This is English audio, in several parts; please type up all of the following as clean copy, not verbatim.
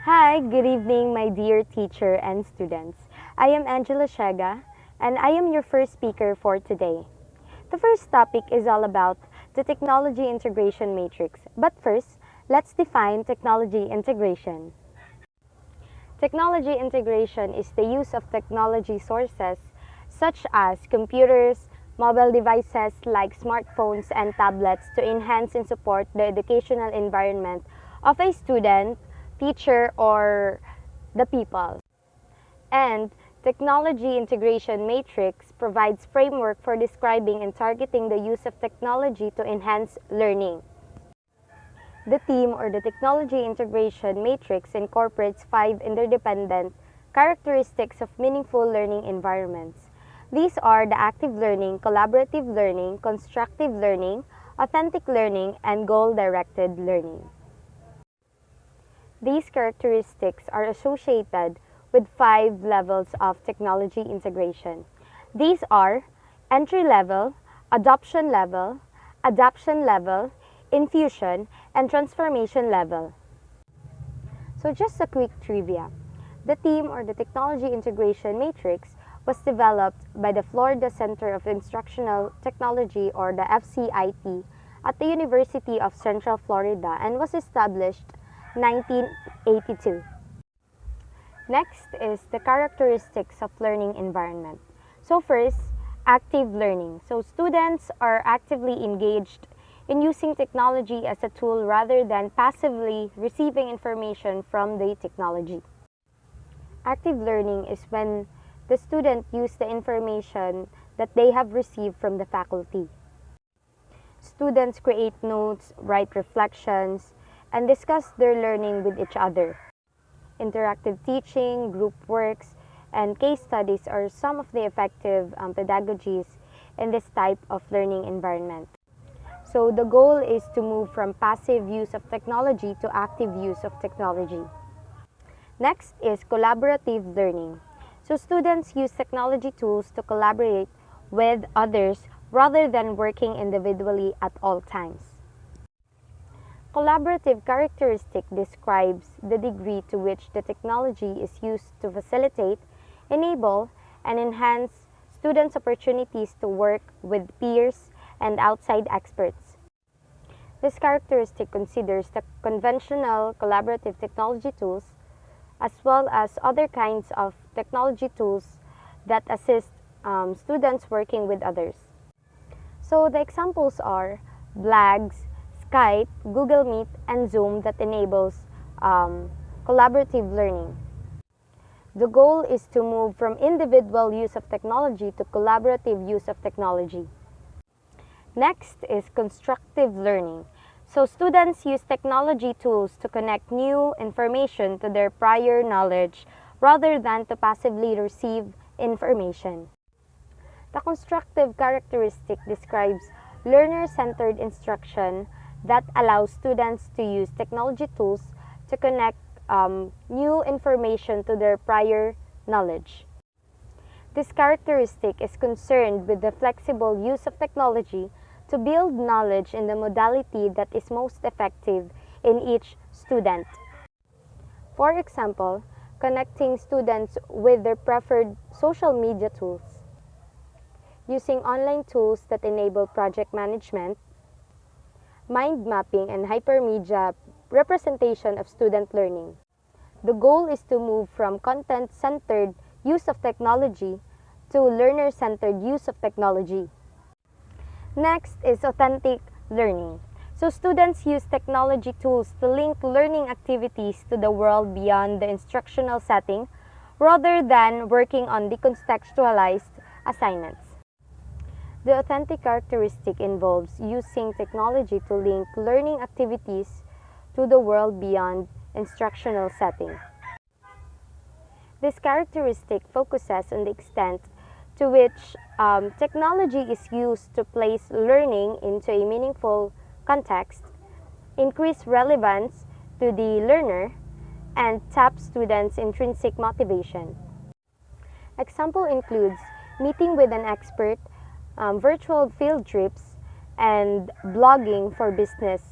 Hi, good evening, my dear teacher and students. I am Angela Shega, and I am your first speaker for today. The first topic is all about the technology integration matrix. But first, let's define technology integration. Technology integration is the use of technology sources such as computers, mobile devices like smartphones and tablets to enhance and support the educational environment of a student, teacher, or the people. And technology integration matrix provides framework for describing and targeting the use of technology to enhance learning. The theme or the technology integration matrix incorporates 5 interdependent characteristics of meaningful learning environments. These are the active learning, collaborative learning, constructive learning, authentic learning, and goal-directed learning. These characteristics are associated with 5 levels of technology integration. These are entry level, adoption level, adaptation level, infusion, and transformation level. So just a quick trivia. The theme or the technology integration matrix was developed by the Florida Center of Instructional Technology or the FCIT at the University of Central Florida and was established 1982. Next is the characteristics of learning environment. So first, active learning. So students are actively engaged in using technology as a tool rather than passively receiving information from the technology. Active learning is when the student uses the information that they have received from the faculty. Students create notes, write reflections, and discuss their learning with each other. Interactive teaching, group works, and case studies are some of the effective pedagogies in this type of learning environment. So the goal is to move from passive use of technology to active use of technology. Next is collaborative learning. So students use technology tools to collaborate with others rather than working individually at all times. Collaborative characteristic describes the degree to which the technology is used to facilitate, enable, and enhance students' opportunities to work with peers and outside experts. This characteristic considers the conventional collaborative technology tools as well as other kinds of technology tools that assist students working with others. So the examples are Blags, Skype, Google Meet, and Zoom that enables collaborative learning. The goal is to move from individual use of technology to collaborative use of technology. Next is constructive learning. So students use technology tools to connect new information to their prior knowledge rather than to passively receive information. The constructive characteristic describes learner-centered instruction that allows students to use technology tools to connect new information to their prior knowledge. This characteristic is concerned with the flexible use of technology to build knowledge in the modality that is most effective in each student. For example, connecting students with their preferred social media tools, using online tools that enable project management, mind mapping, and hypermedia representation of student learning. The goal is to move from content-centered use of technology to learner-centered use of technology. Next is authentic learning. So students use technology tools to link learning activities to the world beyond the instructional setting rather than working on decontextualized assignments. The authentic characteristic involves using technology to link learning activities to the world beyond instructional setting. This characteristic focuses on the extent to which technology is used to place learning into a meaningful context, increase relevance to the learner, and tap students' intrinsic motivation. Example includes meeting with an expert, virtual field trips, and blogging for business.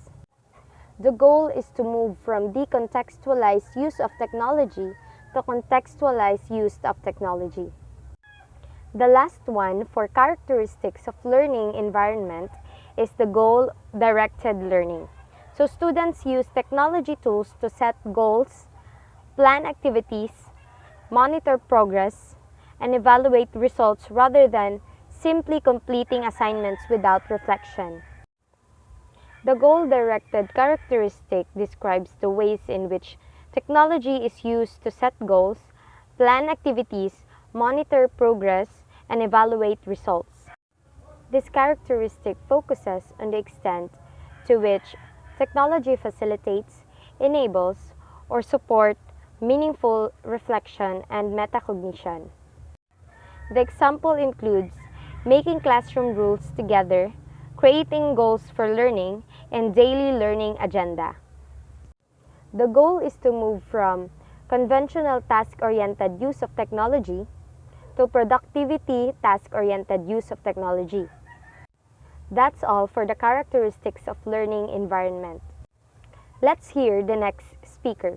The goal is to move from decontextualized use of technology to contextualized use of technology. The last one for characteristics of learning environment is the goal-directed learning. So students use technology tools to set goals, plan activities, monitor progress, and evaluate results rather than simply completing assignments without reflection. The goal-directed characteristic describes the ways in which technology is used to set goals, plan activities, monitor progress, and evaluate results. This characteristic focuses on the extent to which technology facilitates, enables, or supports meaningful reflection and metacognition. The example includes making classroom rules together, creating goals for learning, and daily learning agenda. The goal is to move from conventional task-oriented use of technology to productivity task-oriented use of technology. That's all for the characteristics of learning environment. Let's hear the next speaker.